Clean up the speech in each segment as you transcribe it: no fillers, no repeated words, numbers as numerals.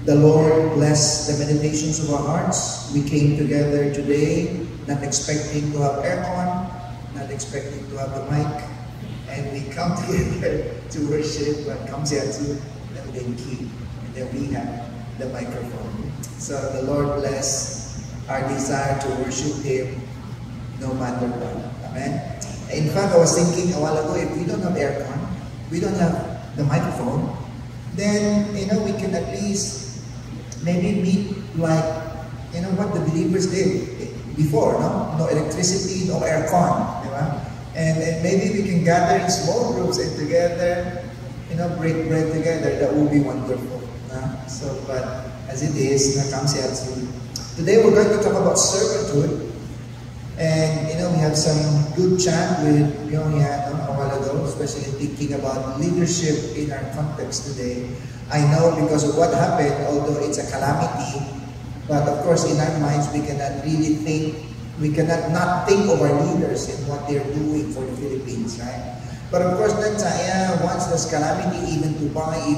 The Lord bless the meditations of our hearts. We came together today, not expecting to have aircon, not expecting to have the mic, and we come together to worship what comes here to, and then key, and then we have the microphone. So the Lord bless our desire to worship Him no matter what. Amen. In fact, I was thinking a while ago, if we don't have aircon, we don't have the microphone, then we can at least maybe meet like what the believers did before, no electricity, no aircon, and maybe we can gather in small groups and together, break bread together. That would be wonderful. So, but as it is, today we're going to talk about servanthood, and we have some good chat with Pyongyang a while ago, especially thinking about leadership in our context today. I know because of what happened, although it's a calamity, but of course in our minds we cannot really think, we cannot not think of our leaders and what they're doing for the Philippines, right? But of course, once there's calamity, even Dubai,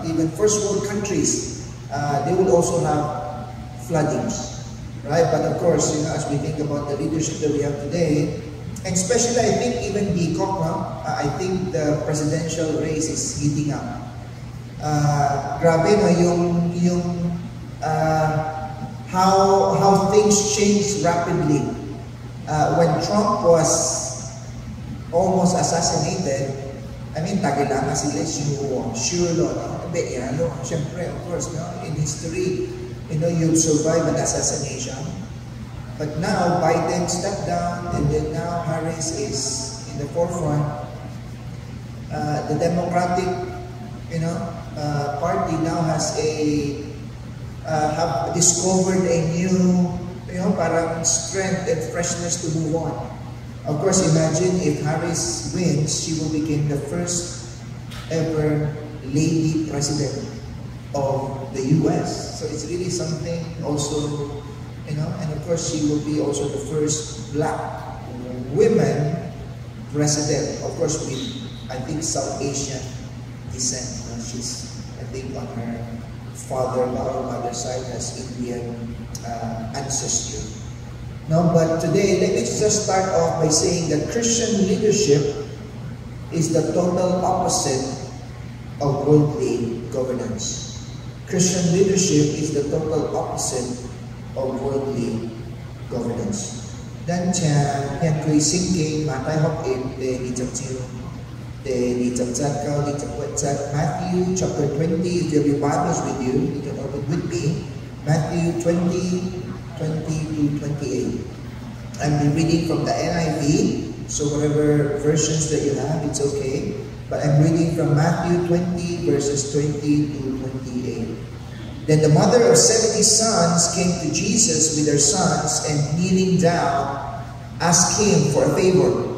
even first world countries, they will also have floodings, right? But of course, as we think about the leadership that we have today, and especially I think even the I think the presidential race is heating up. Grabe how things changed rapidly. When Trump was almost assassinated, tagal lang sila sure, syempre, of course, in history, you've survived an assassination. But now, Biden stepped down, and then now Harris is in the forefront. The Democratic, party now has have discovered a new, parang strength and freshness to move on. Of course, imagine if Harris wins, she will become the first ever lady president of the U.S. So it's really something also, and of course she will be also the first black woman president. Of course, with, I think, South Asian descent. She's, I think, on her father or mother's side has Indian ancestry. No, but today, let me just start off by saying that Christian leadership is the total opposite of worldly governance. Christian leadership is the total opposite of worldly governance. Dan yan ko'y singking matay hokit di chapchiw di chapchat di chapwatchat Matthew chapter 20. If you have your Bibles with you, you can open with me. Matthew 20, 20 to 28. I'm reading from the NIV, so whatever versions that you have, it's okay. But I'm reading from Matthew 20, verses 20 to 28. Then the mother of 70 sons came to Jesus with her sons, and kneeling down, asked him for a favor.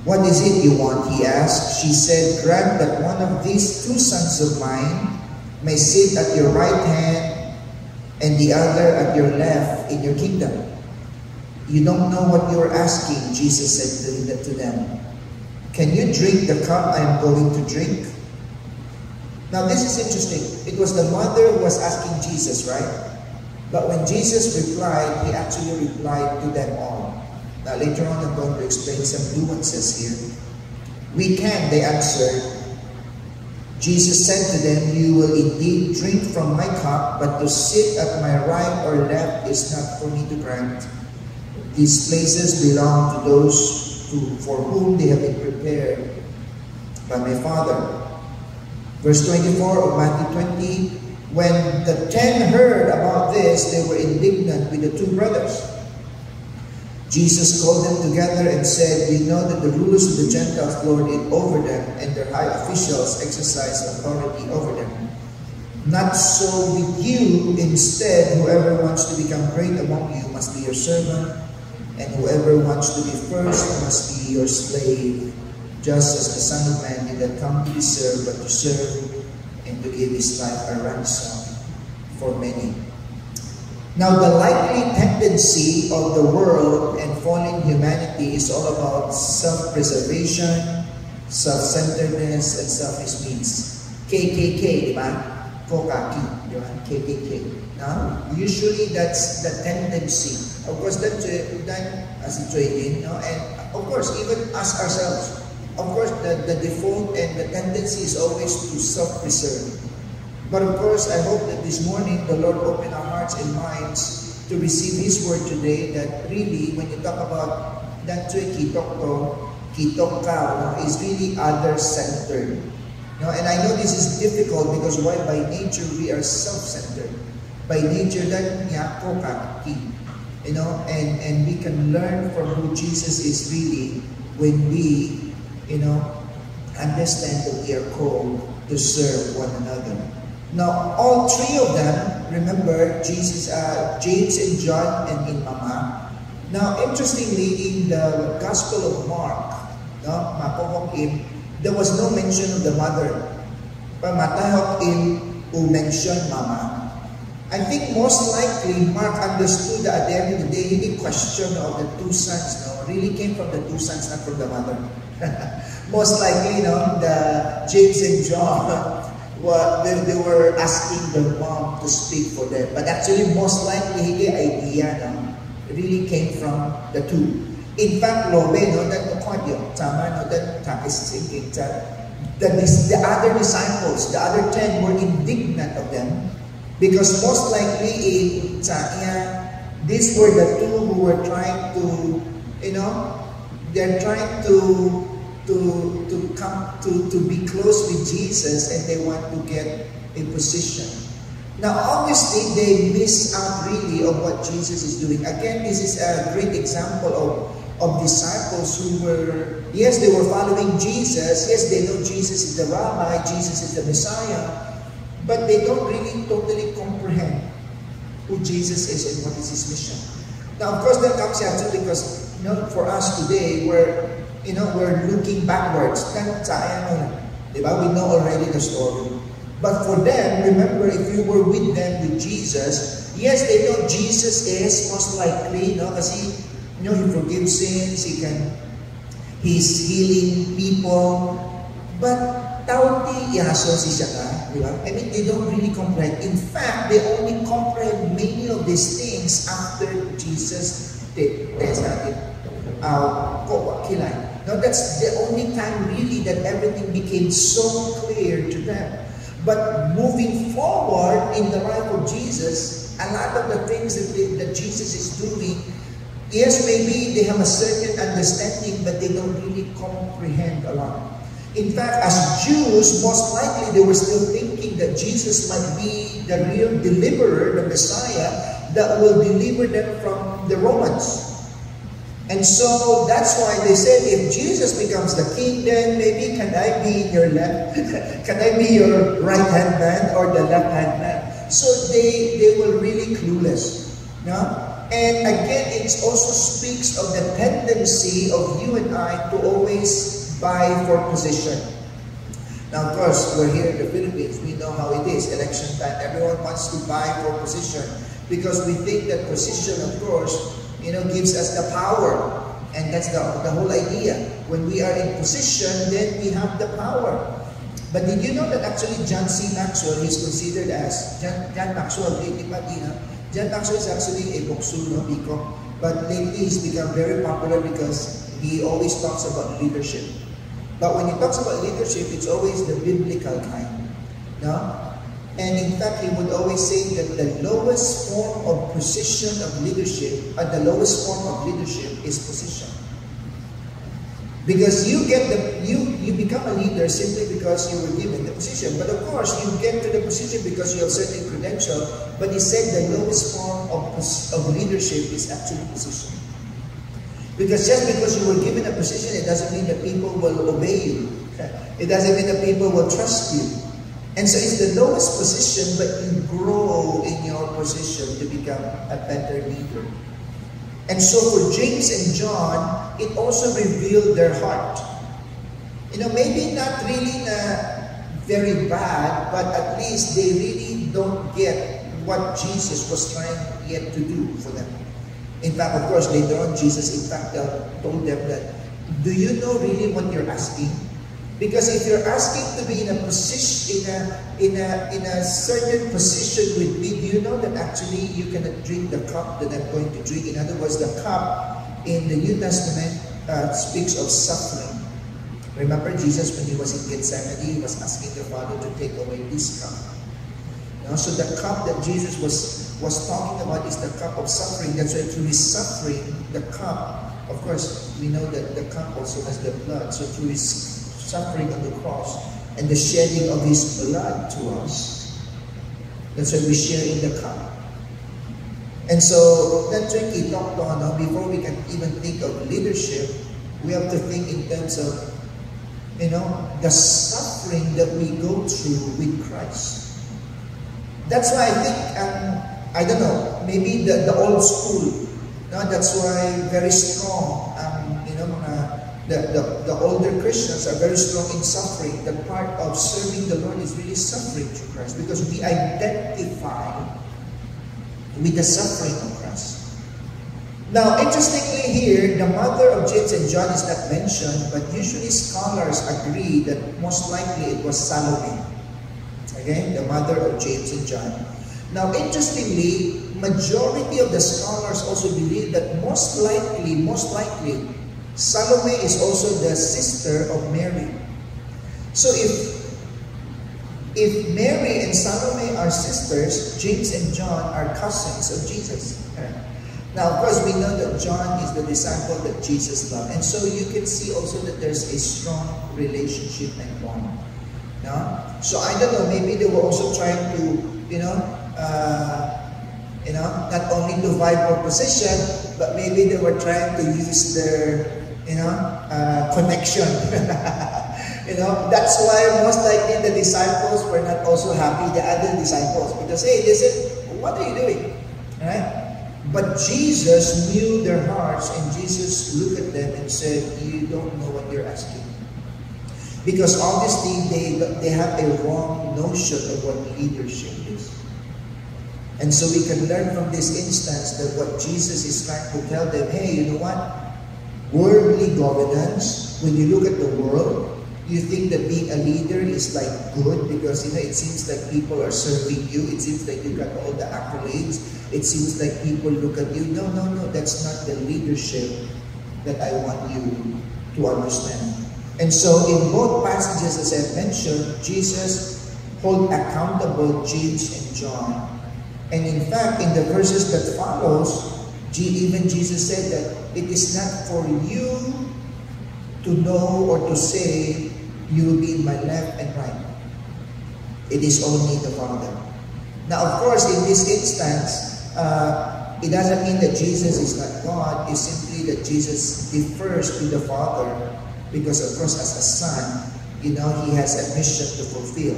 "What is it you want?" he asked. She said, "Grant that one of these two sons of mine may sit at your right hand and the other at your left in your kingdom." "You don't know what you are asking," Jesus said to them. "Can you drink the cup I am going to drink?" Now this is interesting. It was the mother who was asking Jesus, right? But when Jesus replied, he actually replied to them all. Now later on I'm going to explain some nuances here. "We can," they answered. Jesus said to them, "You will indeed drink from my cup, but to sit at my right or left is not for me to grant. These places belong to those for whom they have been prepared by my Father." Verse 24 of Matthew 20, when the 10 heard about this, they were indignant with the two brothers. Jesus called them together and said, "You know that the rulers of the Gentiles lord it over them, and their high officials exercise authority over them. Not so with you. Instead, whoever wants to become great among you must be your servant, and whoever wants to be first must be your slave. Just as the Son of Man did not come to be served, but to serve and to give his life a ransom for many." Now, the likely tendency of the world and fallen humanity is all about self-preservation, self-centeredness, and selfish needs. KKK, di ba? kokaki, di ba? KKK. No? Usually that's the tendency. Of course, that as a trading, no? And of course, even us ourselves. Of course, the default and the tendency is always to self-preserve. But of course, I hope that this morning the Lord open our hearts and minds to receive His word today, that really, when you talk about Danchoy Kitok Ka, is really other-centered. No? And I know this is difficult because why? By nature, we are self-centered. By nature, that niya kokaki. You know, and we can learn from who Jesus is really when we, you know, understand that we are called to serve one another. Now, all three of them, remember, Jesus, James and John and in Mama. Now, interestingly, in the Gospel of Mark, no, there was no mention of the mother. But Matahok who mentioned Mama. I think most likely Mark understood that at the end of the day, the question of the two sons really came from the two sons, not from the mother. Most likely, the James and John, they were asking their mom to speak for them. But actually, most likely, the idea really came from the two. In fact, the other disciples, the other 10 were indignant of them. Because most likely in Chaya, these were the two who were trying to, they're trying to be close with Jesus, and they want to get a position. Now, obviously, they miss out really of what Jesus is doing. Again, this is a great example of disciples who were, yes, they were following Jesus. Yes, they know Jesus is the Rabbi, Jesus is the Messiah. But they don't really totally comprehend who Jesus is and what is His mission. Now, of course, that comes out too because, for us today, we're looking backwards. We know already the story. But for them, remember, if you were with them with Jesus, yes, they know Jesus is most likely, because He forgives sins, He's healing people, but I mean, they don't really comprehend. In fact, they only comprehend many of these things after Jesus did. Now, that's the only time really that everything became so clear to them. But moving forward in the life of Jesus, a lot of the things that Jesus is doing, yes, maybe they have a certain understanding, but they don't really comprehend a lot. In fact, as Jews, most likely they were still thinking that Jesus might be the real deliverer, the Messiah, that will deliver them from the Romans. And so that's why they said, if Jesus becomes the king, then maybe can I be in your left? Can I be your right-hand man or the left-hand man? So they were really clueless. No? And again, it also speaks of the tendency of you and I to always buy for position. Now, of course, we're here in the Philippines. We know how it is. Election time, everyone wants to buy for position because we think that position, of course, gives us the power. And that's the whole idea. When we are in position, then we have the power. But did you know that actually John C. Maxwell is considered as, John Maxwell, John Maxwell is actually a boksu, Biko. But lately he's become very popular because he always talks about leadership. But when he talks about leadership, it's always the biblical kind. No? And in fact, he would always say that the lowest form of position of leadership, the lowest form of leadership is position. Because you become a leader simply because you were given the position. But of course, you get to the position because you have certain credential. But he said the lowest form of leadership is actually position. Because just because you were given a position, it doesn't mean that people will obey you. It doesn't mean that people will trust you. And so it's the lowest position, but you grow in your position to become a better leader. And so for James and John, it also revealed their heart. Maybe not really very bad, but at least they really don't get what Jesus was trying yet to do for them. In fact, of course, later on, Jesus, in fact, told them that, do you know really what you're asking? Because if you're asking to be in a position in a certain position with me. Do you know that actually you cannot drink the cup that I'm going to drink? In other words, the cup in the New Testament speaks of suffering. Remember Jesus when he was in Gethsemane, he was asking the Father to take away this cup. So the cup that Jesus was talking about is the cup of suffering. That's why through his suffering, the cup, of course, we know that the cup also has the blood. So through his suffering on the cross and the shedding of his blood to us, that's why we share in the cup. And so that Ricky talked on, before we can even think of leadership, we have to think in terms of, the suffering that we go through with Christ. That's why I think, I don't know, maybe the old school, that's why very strong, the older Christians are very strong in suffering. The part of serving the Lord is really suffering through Christ, because we identify with the suffering of Christ. Now, interestingly here, the mother of James and John is not mentioned, but usually scholars agree that most likely it was Salome. Okay, the mother of James and John. Now, interestingly, majority of the scholars also believe that most likely, Salome is also the sister of Mary. So if Mary and Salome are sisters, James and John are cousins of Jesus. Now, of course, we know that John is the disciple that Jesus loved. And so you can see also that there's a strong relationship and bond. So I don't know, maybe they were also trying to, not only to vie for position, but maybe they were trying to use their, connection. That's why most likely the disciples were not also happy, the other disciples, because, hey, they said, what are you doing? Right? But Jesus knew their hearts, and Jesus looked at them and said, you don't know what you're asking. Because obviously they have a wrong notion of what leadership is. And so we can learn from this instance that what Jesus is trying to tell them, hey, you know what? Worldly governance, when you look at the world, you think that being a leader is like good because it seems like people are serving you. It seems like you got all the accolades. It seems like people look at you. No, that's not the leadership that I want you to understand. And so in both passages, as I mentioned, Jesus hold accountable James and John. And in fact, in the verses that follows, even Jesus said that it is not for you to know or to say, you will be in my left and right. It is only the Father. Now, of course, in this instance, it doesn't mean that Jesus is not God. It's simply that Jesus defers to the Father because, of course, as a son, he has a mission to fulfill.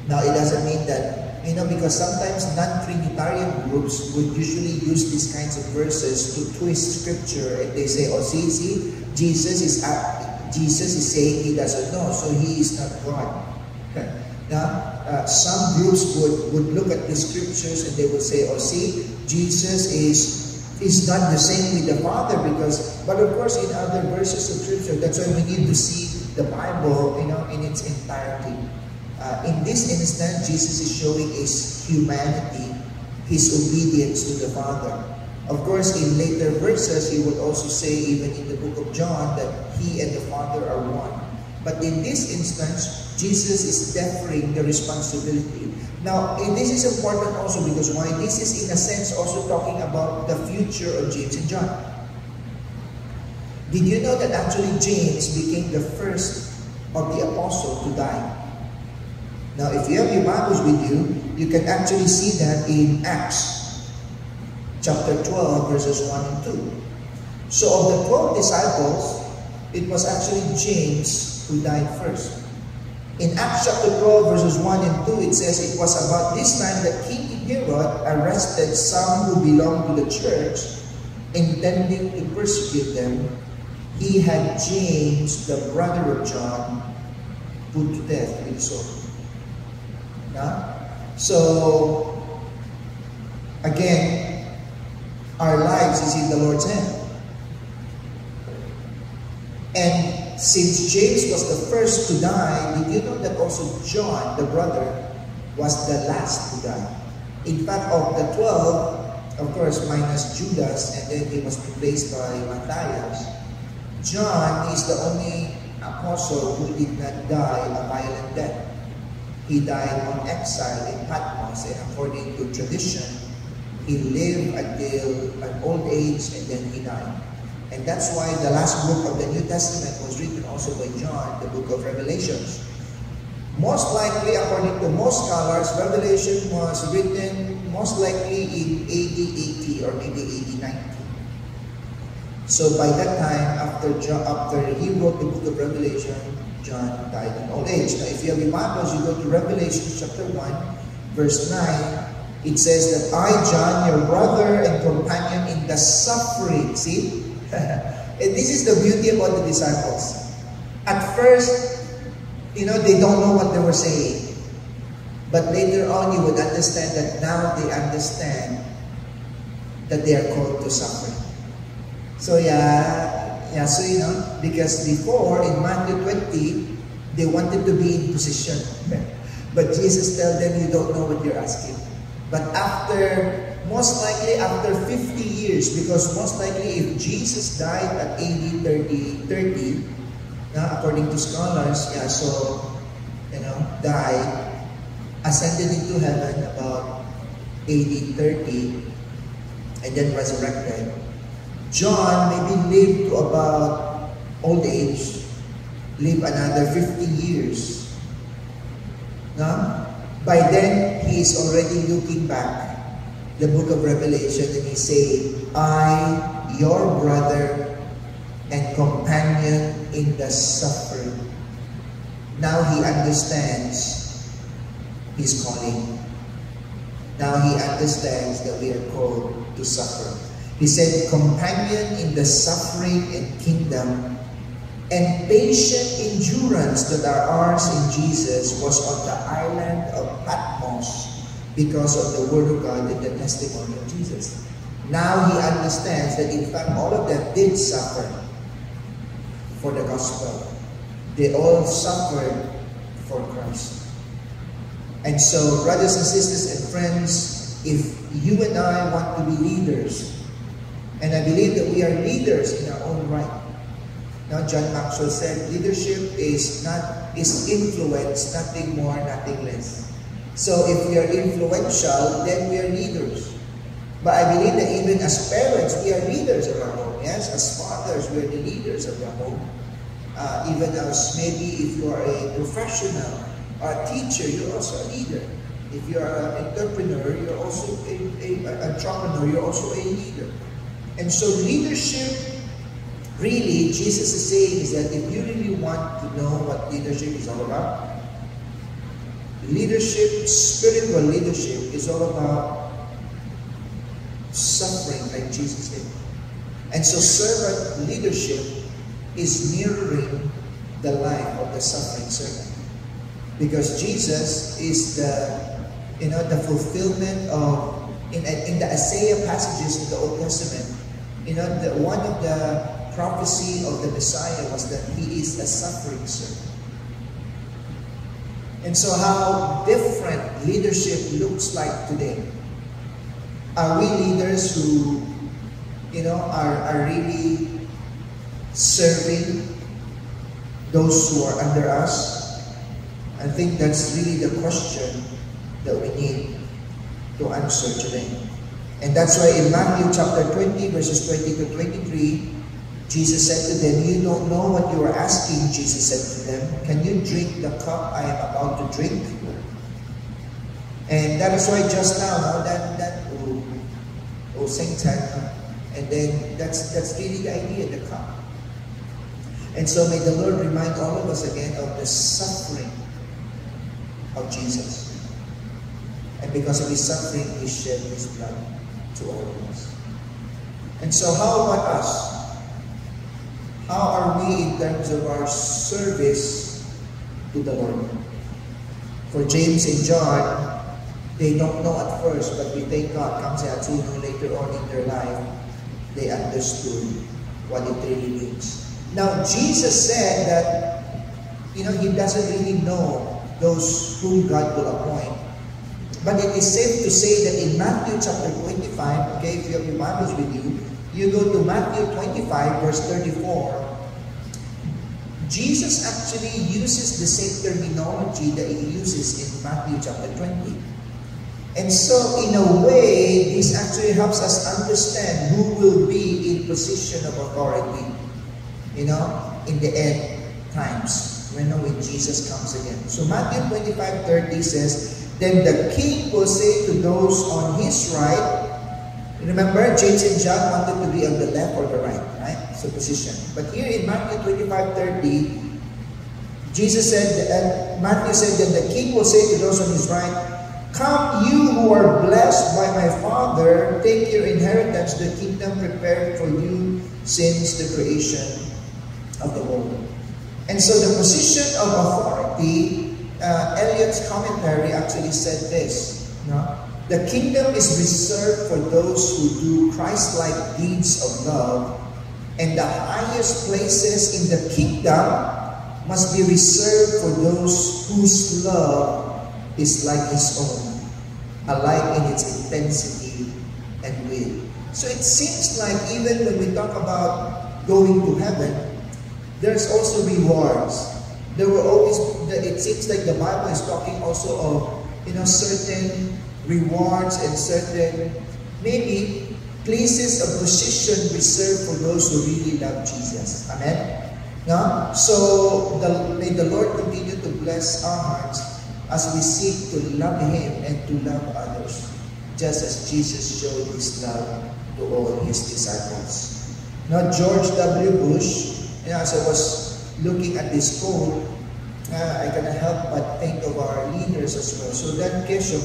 Now, it doesn't mean that, because sometimes non-Trinitarian groups would usually use these kinds of verses to twist Scripture, and they say, oh, see, Jesus is saying he doesn't know, so he is not God. Okay. Now, some groups would look at the Scriptures and they would say, oh, see, Jesus is not the same with the Father, but of course in other verses of Scripture, that's why we need to see the Bible, in its entirety. In this instance, Jesus is showing his humanity, his obedience to the Father. Of course, in later verses, he would also say, even in the book of John, that he and the Father are one. But in this instance, Jesus is deferring the responsibility. Now, this is important also because why? This is in a sense also talking about the future of James and John. Did you know that actually James became the first of the apostles to die? Now, if you have your Bibles with you, you can actually see that in Acts chapter 12, verses 1 and 2. So of the 12 disciples, it was actually James who died first. In Acts chapter 12, verses 1 and 2, it says, it was about this time that King Herod arrested some who belonged to the church, intending to persecute them. He had James, the brother of John, put to death with the sword. So, again, our lives is in the Lord's hand. And since James was the first to die, did you know that also John, the brother, was the last to die? In fact, of the 12, of course, minus Judas, and then he was replaced by Matthias, John is the only apostle who did not die a violent death. He died on exile in Patmos, and according to tradition, he lived until an old age and then he died. And that's why the last book of the New Testament was written also by John, the book of Revelations. Most likely, according to most scholars, Revelation was written most likely in AD 80 or maybe AD 90. So by that time, after he wrote the book of Revelation, John died in old age. Now, if you have your Bibles, you go to Revelation chapter 1, verse 9. It says that I, John, your brother and companion in the suffering. See? And this is the beauty about the disciples. At first, they don't know what they were saying. But later on, you would understand that now they understand that they are called to suffer. So because before in Matthew 20, they wanted to be in position. But Jesus told them, you don't know what you're asking. But most likely after 50 years, because most likely if Jesus died at AD 30, according to scholars, died, ascended into heaven about AD 30, and then resurrected. John maybe lived to about old age, lived another 50 years. By then, he is already looking back the book of Revelation and he's saying, I, your brother and companion in the suffering. Now he understands his calling. Now he understands that we are called to suffer. He said, companion in the suffering and kingdom and patient endurance that are ours in Jesus was on the island of Patmos because of the word of God and the testimony of Jesus. Now he understands that in fact all of them did suffer for the gospel. They all suffered for Christ. And so, brothers and sisters and friends, if you and I want to be leaders, and I believe that we are leaders in our own right. Now, John Maxwell said, leadership is influence, nothing more, nothing less. So if we are influential, then we are leaders. But I believe that even as parents, we are leaders of our home. Yes, as fathers, we are the leaders of our home. Even as maybe if you are a professional or a teacher, you're also a leader. If you are an entrepreneur, you're also an entrepreneur, you're also a leader. And so leadership, really, Jesus is saying is that if you really want to know what leadership is all about, leadership, spiritual leadership is all about suffering like Jesus did. And so servant leadership is mirroring the life of the suffering servant. Because Jesus is the fulfillment of, in the Isaiah passages in the Old Testament, one of the prophecy of the Messiah was that he is a suffering servant. And so how different leadership looks like today. Are we leaders who, are really serving those who are under us? I think that's really the question that we need to answer today. And that's why in Matthew chapter 20, verses 20 to 23, Jesus said to them, you don't know what you are asking, Jesus said to them. Can you drink the cup I am about to drink? And that is why just now, Saint, and then that's really the idea, the cup. And so may the Lord remind all of us again of the suffering of Jesus. And because of his suffering, he shed his blood to all of us. And so how about us? How are we in terms of our service to the Lord? For James and John, they don't know at first, but we thank God, later on in their life, they understood what it really means Now, Jesus said that, He doesn't really know those whom God will appoint. But it is safe to say that in Matthew chapter 25, okay, if you have your Bibles with you, you go to Matthew 25, verse 34, Jesus actually uses the same terminology that He uses in Matthew chapter 20. And so, in a way, this actually helps us understand who will be in position of authority, in the end times, when Jesus comes again. So, Matthew 25:30 says, "Then the king will say to those on his right," remember, James and John wanted to be on the left or the right? So, position. But here in Matthew 25:30, Matthew said, "Then the king will say to those on his right, 'Come, you who are blessed by my Father, take your inheritance, the kingdom prepared for you since the creation of the world.'" And so the position of authority, Eliot's commentary actually said this, "The kingdom is reserved for those who do Christ-like deeds of love, and the highest places in the kingdom must be reserved for those whose love is like His own, alike in its intensity and will." So it seems like even when we talk about going to heaven, there's also rewards. It seems like the Bible is talking also of, certain rewards and certain, maybe, places of position reserved for those who really love Jesus. Amen? No? So, may the Lord continue to bless our hearts as we seek to love Him and to love others, just as Jesus showed His love to all His disciples. Now, George W. Bush, as I was looking at this quote, I cannot help but think of our leaders as well. So that kesyo,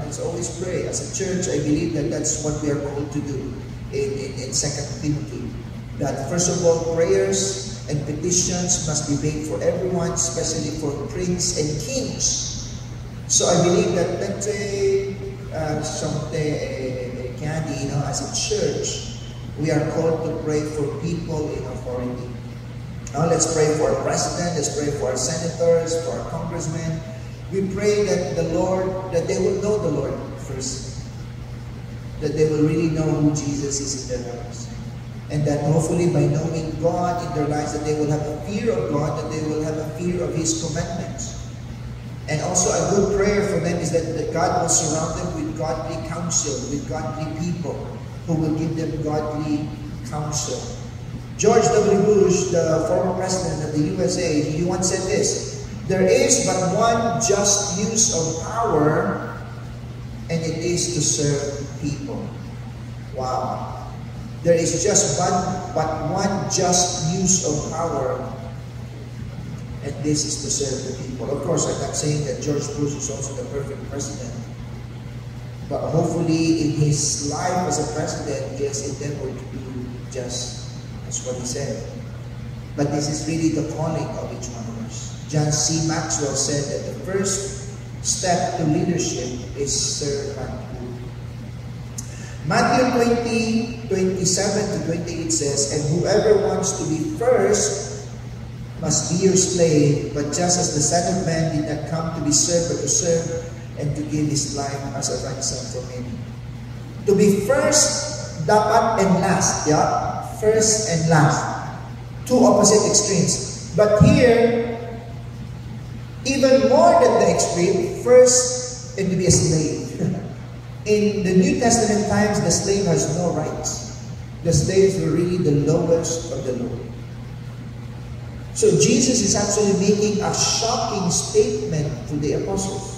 let's always pray. As a church, I believe that that's what we are called to do in 2 Timothy. That first of all, prayers and petitions must be made for everyone, especially for princes and kings. So I believe that, let's say, as a church, we are called to pray for people in authority. Now let's pray for our president, let's pray for our senators, for our congressmen. We pray that that they will know the Lord first. That they will really know who Jesus is in their lives. And that hopefully by knowing God in their lives, that they will have a fear of God, that they will have a fear of His commandments. And also a good prayer for them is that God will surround them with godly counsel, with godly people who will give them godly counsel. George W. Bush, the former president of the USA, he once said this, "There is but one just use of power, and it is to serve people." Wow. There is just but one just use of power, and this is to serve the people. Of course, I'm not saying that George Bush is also the perfect president, but hopefully in his life as a president, he has endeavored to do just as what he said. But this is really the calling of each one of us. John C. Maxwell said that the first step to leadership is servanthood. Matthew 20:27 to 28 says, "And whoever wants to be first must be your slave, but just as the Son of Man did not come to be served, but to serve and to give His life as a ransom for many." To be first, dapat and last, first and last. Two opposite extremes. But here, even more than the extreme, first and to be a slave. In the New Testament times, the slave has no rights. The slaves were really the lowest of the low. So Jesus is actually making a shocking statement to the apostles.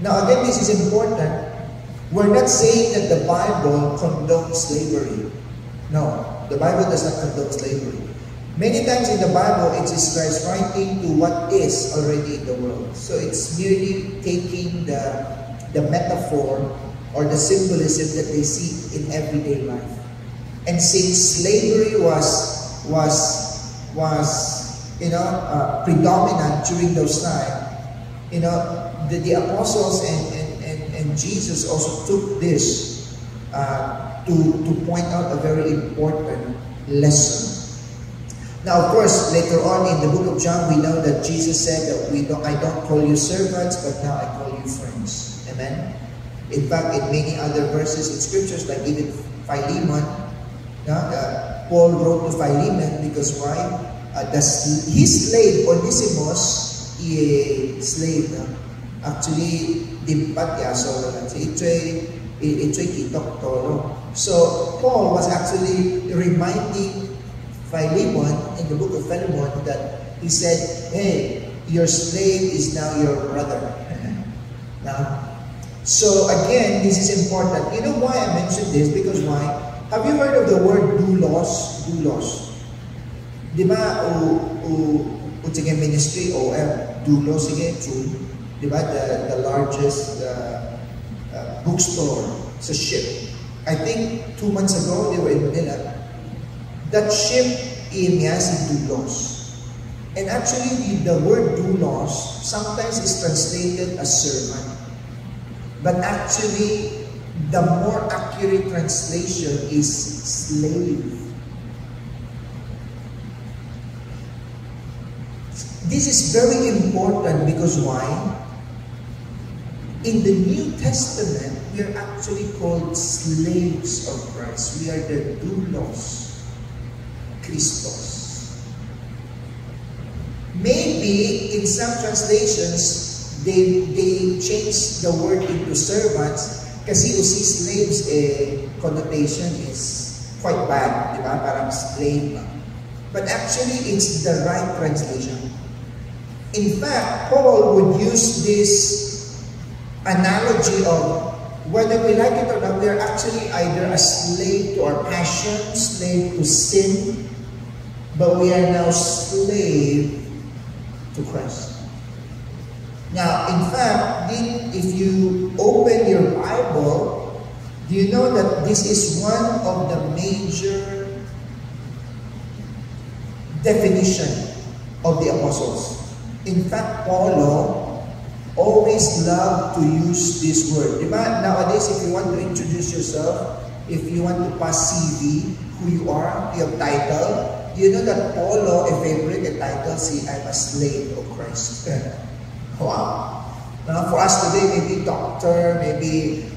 Now again, this is important. We're not saying that the Bible condones slavery. No, the Bible does not condone slavery. Many times in the Bible, it is Christ writing to what is already in the world. So it's merely taking the metaphor or the symbolism that they see in everyday life. And since slavery was predominant during those times, the apostles and Jesus also took this to to point out a very important lesson. Now, of course, later on in the book of John, we know that Jesus said that I don't call you servants, but now I call you friends. Amen? In fact, in many other verses in scriptures, like even Philemon, Paul wrote to Philemon because why? His slave, Onesimus, slave, actually, dimpat yaso lang. Ito'y kitok tolo. So, Paul was actually reminding Philemon, in the book of Philemon, that he said, hey, your slave is now your brother. Now, so again, this is important. You know why I mentioned this? Because why? Have you heard of the word doulos? Doulos. Di ba, sige ministry, doulos, sige, di ba, the largest bookstore sa ship. I think 2 months ago, they were in Manila. That ship is doulos. And actually, the word doulos sometimes is translated as servant. But actually, the more accurate translation is slave. This is very important because why? In the New Testament, we are actually called slaves of Christ. We are the doulos. Christos. Maybe in some translations they change the word into servants kasi si slaves connotation is quite bad, di ba? Parang slave. But actually it's the right translation. In fact, Paul would use this analogy of whether we like it or not, we are actually either a slave to our passion, slave to sin, but we are now slave to Christ. Now, in fact, if you open your Bible, do you know that this is one of the major definition of the apostles? In fact, Paulo always loved to use this word. Diba? Nowadays, if you want to introduce yourself, if you want to pass CV, who you are, your title, do you know that Paulo, a favorite title, I'm a slave of Christ. Wow. Now, for us today, maybe doctor, maybe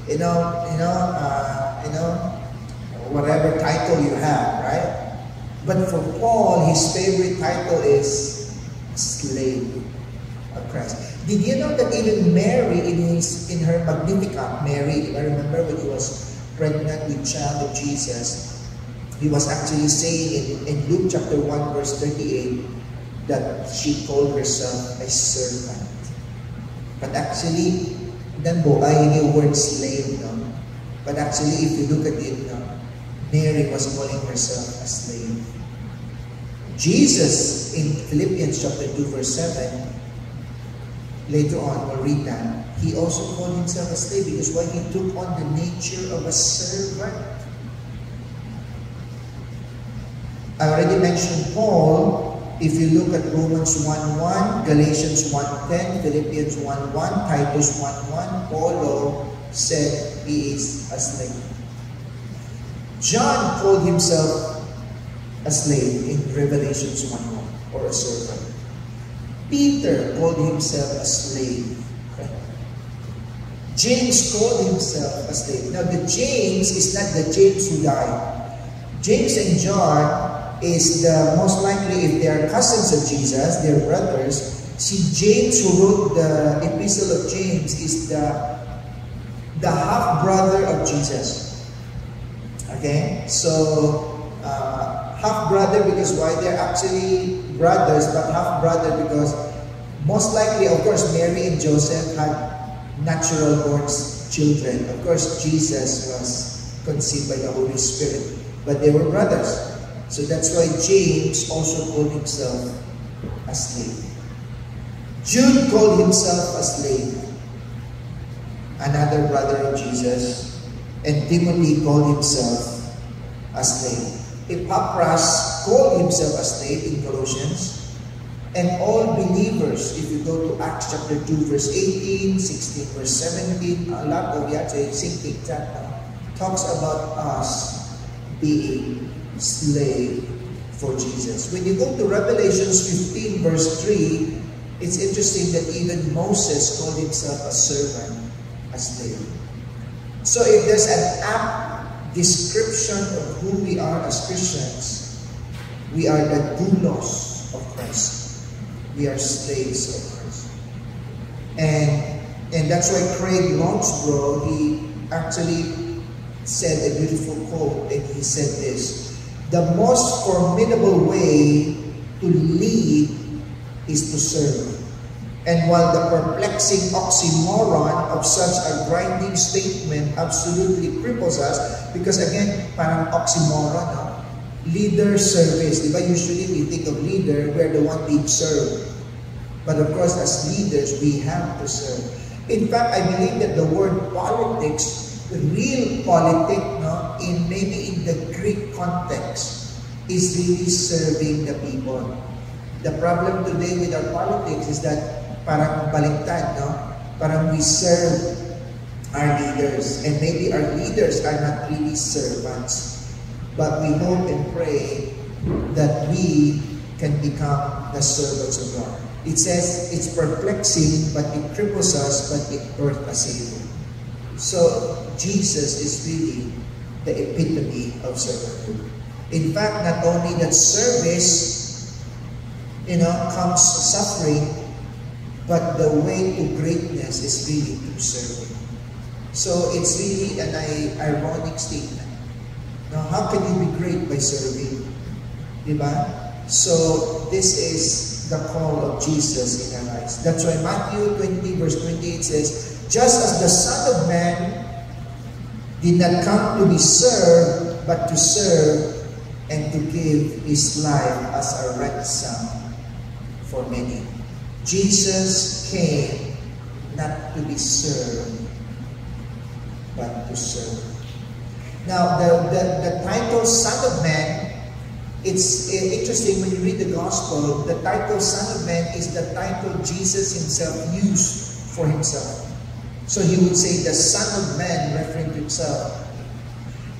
whatever title you have, right? But for Paul, his favorite title is slave of Christ. Did you know that even Mary, in her Magnificat, Mary, I remember when he was pregnant with child of Jesus, he was actually saying in Luke chapter 1 verse 38 that she called herself a servant. But actually, hindi yung word slave, no? But actually, if you look at it, no, Mary was calling herself a slave. Jesus, in Philippians chapter 2 verse 7, later on, we'll read that, he also called himself a slave because why? He took on the nature of a servant. I already mentioned Paul. If you look at Romans 1:1, Galatians 1:10, Philippians 1:1, Titus 1:1, Paul said he is a slave. John called himself a slave in Revelations 1:1, or a servant. Peter called himself a slave. James called himself a slave. Now, the James is not the James who died. James and John is the most likely, if they are cousins of Jesus, they're brothers. See, James who wrote the Epistle of James is the half-brother of Jesus. Okay? So, half-brother because why? They're actually brothers, but half-brother because most likely, of course, Mary and Joseph had natural-born children. Of course, Jesus was conceived by the Holy Spirit, but they were brothers. So that's why James also called himself a slave. Jude called himself a slave, another brother of Jesus, and Timothy called himself a slave. Epaphras called himself a slave in Colossians, and all believers, if you go to Acts chapter 2 verse 18, 16 verse 17, a lot of same thing. talks about us being slave for Jesus. When you go to Revelations 15 verse 3, it's interesting that even Moses called himself a servant, a slave. So if there's an apt description of who we are as Christians, we are the doulos of Christ. We are slaves of Christ. And that's why Craig Longsborough, he actually said a beautiful quote, and he said this: the most formidable way to lead is to serve. And while the perplexing oxymoron of such a grinding statement absolutely cripples us, because again, parang oxymoron, no? Leader, service. Diba? Usually we think of leader, we're the one being served. But of course, as leaders, we have to serve. In fact, I believe that the word politics, the real politic, no, maybe in the Greek context, is really serving the people. The problem today with our politics is that parang baliktad, no? Parang we serve our leaders, and maybe our leaders are not really servants. But we hope and pray that we can become the servants of God. It says it's perplexing, but it cripples us, but it birthed a Savior. So Jesus is really the epitome of servanthood. In fact, not only that service, comes suffering, but the way to greatness is really through serving. So it's really an ironic statement. Now, how can you be great by serving? Diba? So this is the call of Jesus in our lives. That's why Matthew 20 verse 28 says, just as the Son of Man did not come to be served, but to serve and to give His life as a ransom for many. Jesus came not to be served, but to serve. Now, the title Son of Man, it's interesting when you read the Gospel, the title Son of Man is the title Jesus Himself used for Himself. So He would say the Son of Man, referring to Himself.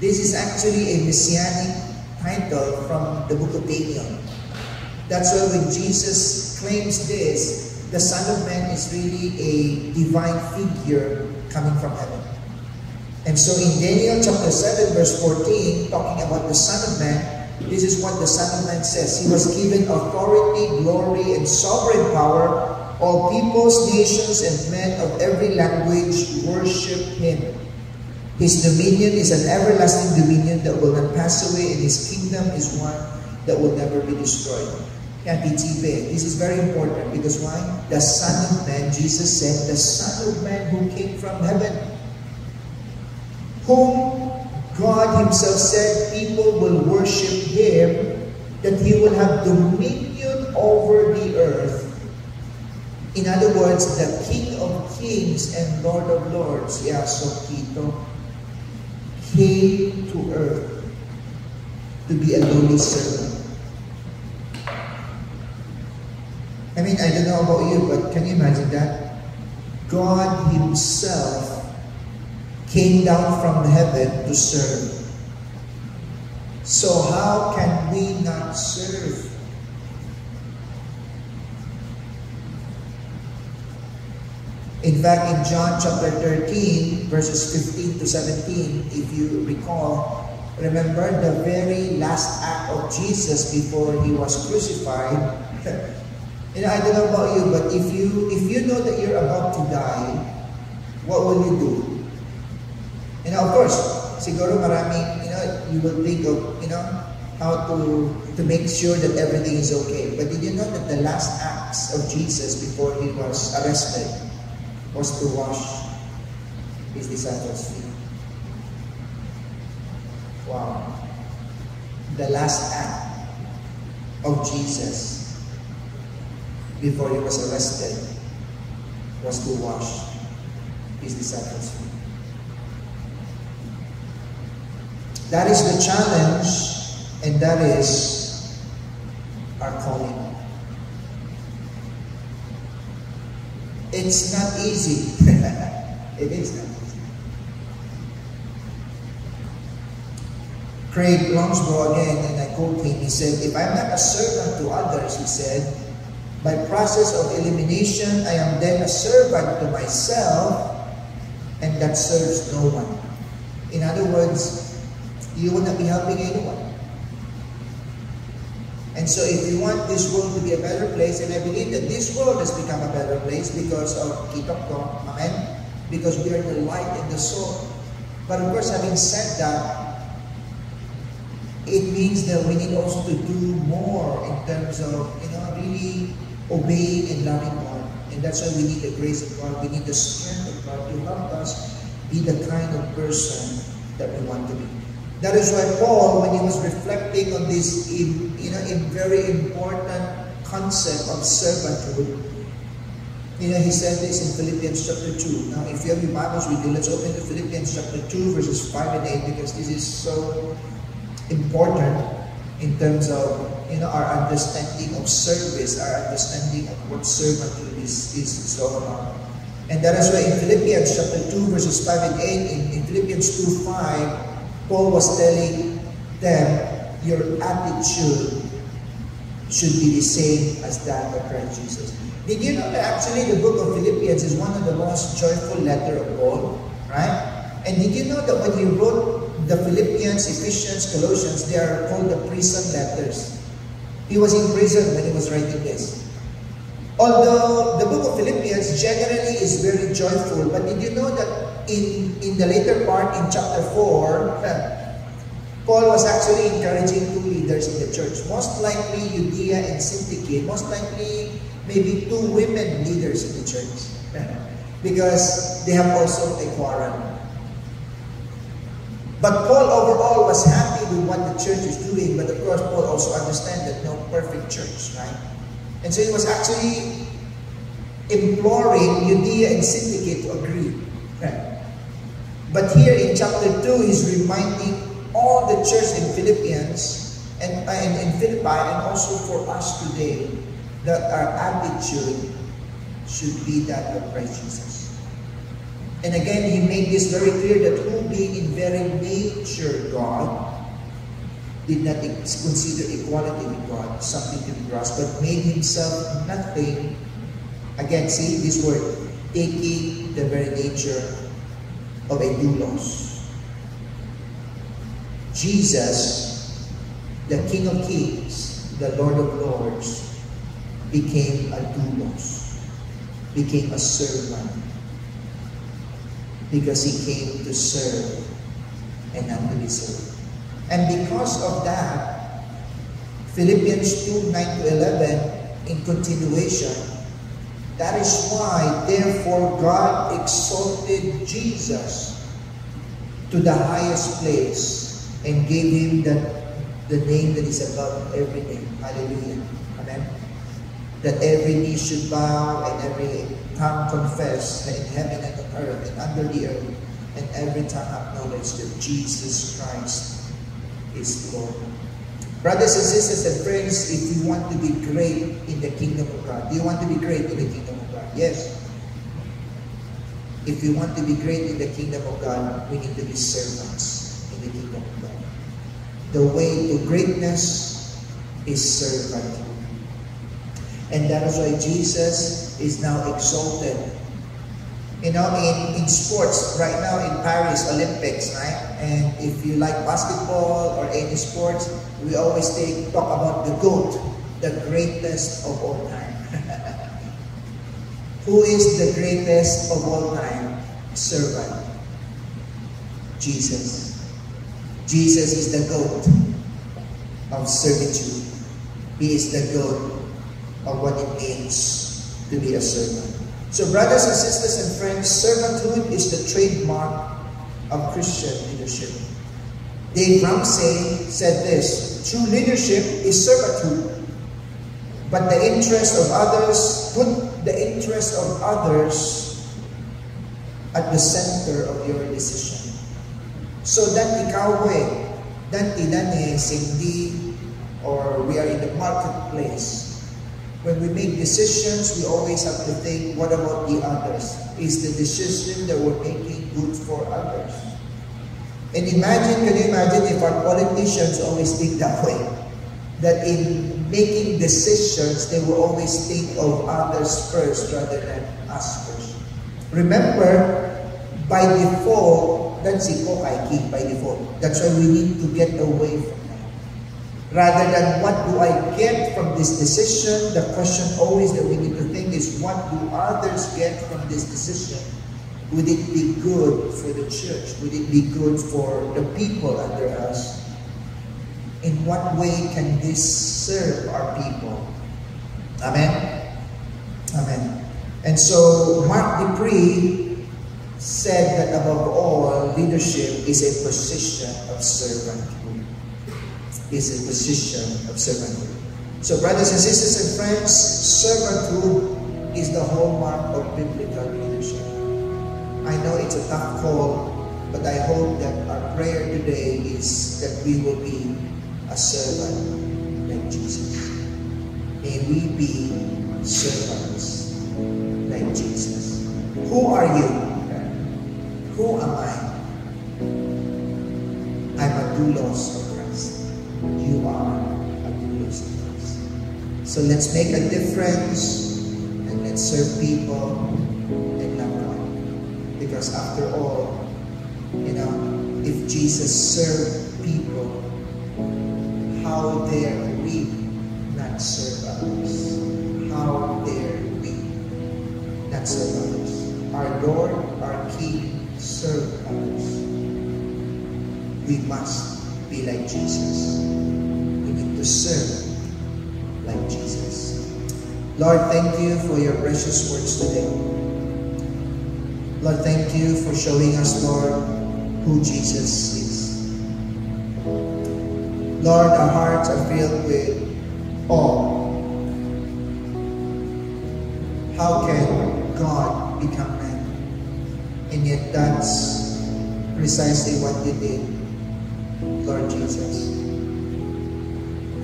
This is actually a messianic title from the book of Daniel. That's why when Jesus claims this, the Son of Man is really a divine figure coming from heaven. And so in Daniel chapter 7 verse 14, talking about the Son of Man, this is what the Son of Man says. He was given authority, glory, and sovereign power. All peoples, nations, and men of every language worship Him. His dominion is an everlasting dominion that will not pass away, and His kingdom is one that will never be destroyed. This is very important because why? The Son of Man, Jesus said, the Son of Man who came from heaven, whom God Himself said people will worship Him, that He will have dominion over the earth. In other words, the King of Kings and Lord of Lords, Yasokito, came to earth to be a lowly servant. I mean, I don't know about you, but can you imagine that? God Himself came down from heaven to serve. So how can we not serve? In fact, in John chapter 13, verses 15 to 17, if you recall, remember the very last act of Jesus before He was crucified. I don't know about you, but if you know that you're about to die, what will you do? Of course, siguro maraming, you will think of, how to make sure that everything is okay. But did you know that the last acts of Jesus before He was arrested was to wash His disciples' feet? Wow. The last act of Jesus before He was arrested was to wash His disciples' feet. That is the challenge, and that is our calling. It's not easy. It is not easy. Craig Longsborough again, and I quote him, he said, "If I'm not a servant to others," he said, "by process of elimination, I am then a servant to myself, and that serves no one." In other words, you will not be helping anyone. And so if you want this world to be a better place, and I believe that this world has become a better place because of Kitokto, amen? Because we are the light and the salt. But of course, having said that, it means that we need also to do more in terms of, really obeying and loving God. And that's why we need the grace of God. We need the strength of God to help us be the kind of person that we want to be. That is why Paul, when he was reflecting on this very important concept of servanthood, he said this in Philippians chapter 2. Now, if you have your Bibles with you, let's open to Philippians chapter 2, verses 5 and 8, because this is so important in terms of our understanding of service, our understanding of what servanthood is all about. And that is why in Philippians chapter 2, verses 5 and 8, in Philippians 2:5, Paul was telling them, your attitude should be the same as that of Christ Jesus. Did you know that actually the book of Philippians is one of the most joyful letters of Paul? Right? And did you know that when he wrote the Philippians, Ephesians, Colossians, they are called the prison letters? He was in prison when he was writing this. Although the book of Philippians generally is very joyful, but did you know that in the later part, in chapter 4, Paul was actually encouraging two leaders in the church. Most likely Euodia and Syntyche. Most likely maybe two women leaders in the church. Because they have also a quarrel. But Paul overall was happy with what the church is doing. But of course, Paul also understands that no perfect church, right? And so he was actually imploring Euodia and Syntyche to agree. Right? But here in chapter 2, he's reminding all the church in Philippians and in Philippi, and also for us today, that our attitude should be that of Christ Jesus. And again, he made this very clear that who being in very nature God, did not consider equality with God something to be grasped, but made himself nothing. Again, see this word, taking the very nature of a doulos. Jesus, the King of Kings, the Lord of Lords, became a doulos, became a servant, because he came to serve and not to be served. And because of that, Philippians 2:9-11, in continuation, that is why, therefore, God exalted Jesus to the highest place and gave him the name that is above every name. Hallelujah. Amen. That every knee should bow and every tongue confess that in heaven and on earth and under the earth, and every tongue acknowledge that Jesus Christ is Lord. Brothers and sisters and friends, if you want to be great in the kingdom of God, do you want to be great in the kingdom of God? Yes. If you want to be great in the kingdom of God, we need to be servants in the kingdom of God. The way to greatness is servanthood. And that is why Jesus is now exalted. In sports, right now in Paris Olympics, right? And if you like basketball or any sports, we always talk about the GOAT, the greatest of all time. Who is the greatest of all time? Servant. Jesus. Jesus is the GOAT of servitude. He is the GOAT of what it means to be a servant. So brothers and sisters and friends, servanthood is the trademark of Christian leadership. Dave Ramsey said this, true leadership is servanthood, but the interest of others, put the interest of others at the center of your decision. So that ikaw dani sindi, or we are in the marketplace. When we make decisions, we always have to think, what about the others? Is the decision that we're making good for others? And can you imagine if our politicians always think that way? That in making decisions, they will always think of others first rather than us first. Remember, by default, that's king by default. That's why we need to get away from that. Rather than what do I get from this decision, the question always that we need to think is what do others get from this decision? Would it be good for the church? Would it be good for the people under us? In what way can this serve our people? Amen? Amen. And so Mark Dupree said that above all, leadership is a position of servanthood. Is a position of servanthood. So brothers and sisters and friends, servanthood is the hallmark of biblical leadership. I know it's a tough call, but I hope that our prayer today is that we will be a servant like Jesus. May we be servants like Jesus. Who are you? Who am I? I'm a doulos of Christ. You are a doulos of Christ. So let's make a difference and let's serve people and love God. Because after all, if Jesus served people, how dare we not serve others? How dare we not serve others? Our Lord, our King, served others. We must be like Jesus. We need to serve like Jesus. Lord, thank you for your precious words today. Lord, thank you for showing us, Lord, who Jesus is. Lord, our hearts are filled with awe. How can God become man? And yet that's precisely what you did, Lord Jesus.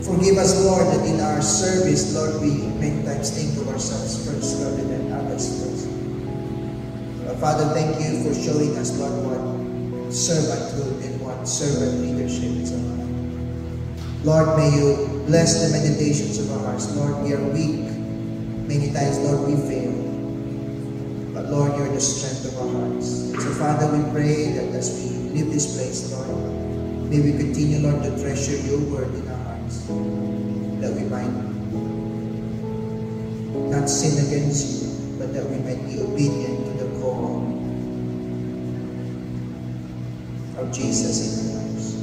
Forgive us, Lord, that in our service, Lord, we many times think of ourselves first rather than others first. Father, thank you for showing us, Lord, what servanthood and what servant leadership is about. Lord, may you bless the meditations of our hearts. Lord, we are weak. Many times, Lord, we fail. But Lord, you're the strength of our hearts. So Father, we pray that as we leave this place, Lord, may we continue, Lord, to treasure your word in our hearts. That we might not sin against you, but that we might be obedient to the call of Jesus in our lives.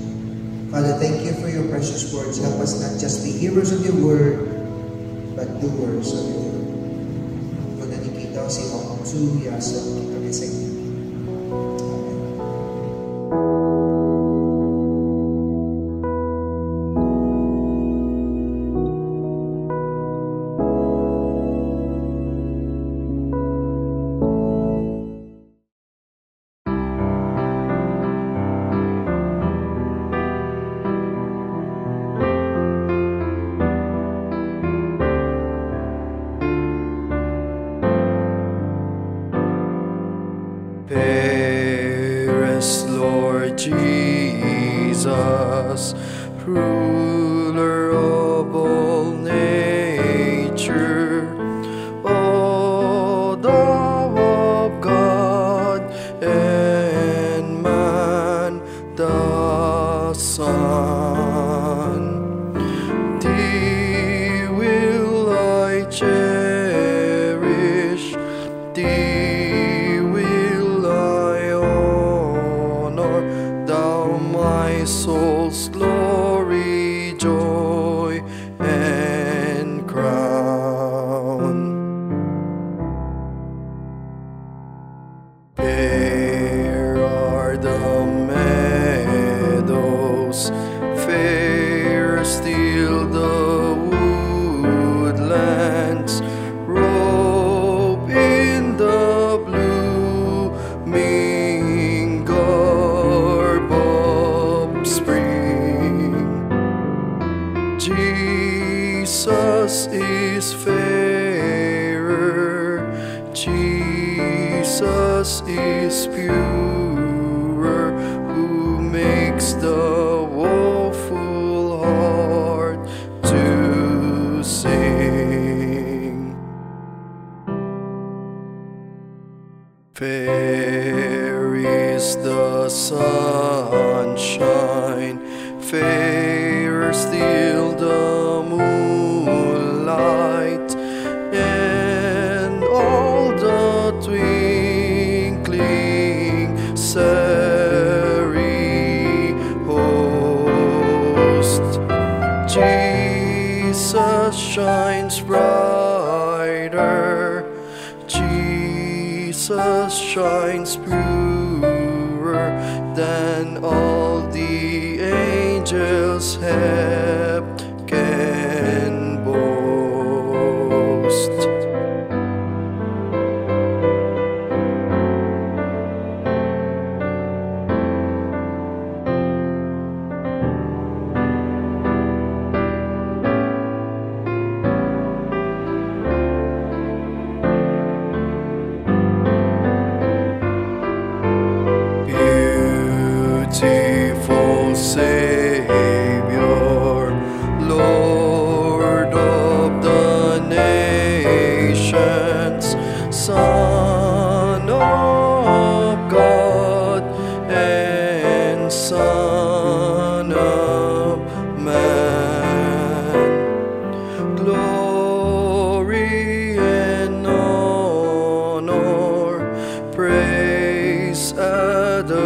Father, thank you for your precious words. Help us not just be hearers of your word, but doers of your word. Kung nanikita si Hong Tzu Yasong Kikakiseng. Jesus, ruler of all nature, O thou of God and man, the Son, thee will I cherish, thee will I honor, thou my soul's glory, joy, and crown. Fair are the meadows, fair still the woodlands, robe in the blooming garb of spring. Jesus is fairer, Jesus is purer, who makes the woeful heart to sing. Fair is the sunshine, fairer still the moonlight, and all the twinkling starry host. Jesus shines brighter, Jesus shines purer than all the angels have can boast. Beautiful Savior, Lord of the nations, Son of God and Son of Man, glory and honor, praise, adoration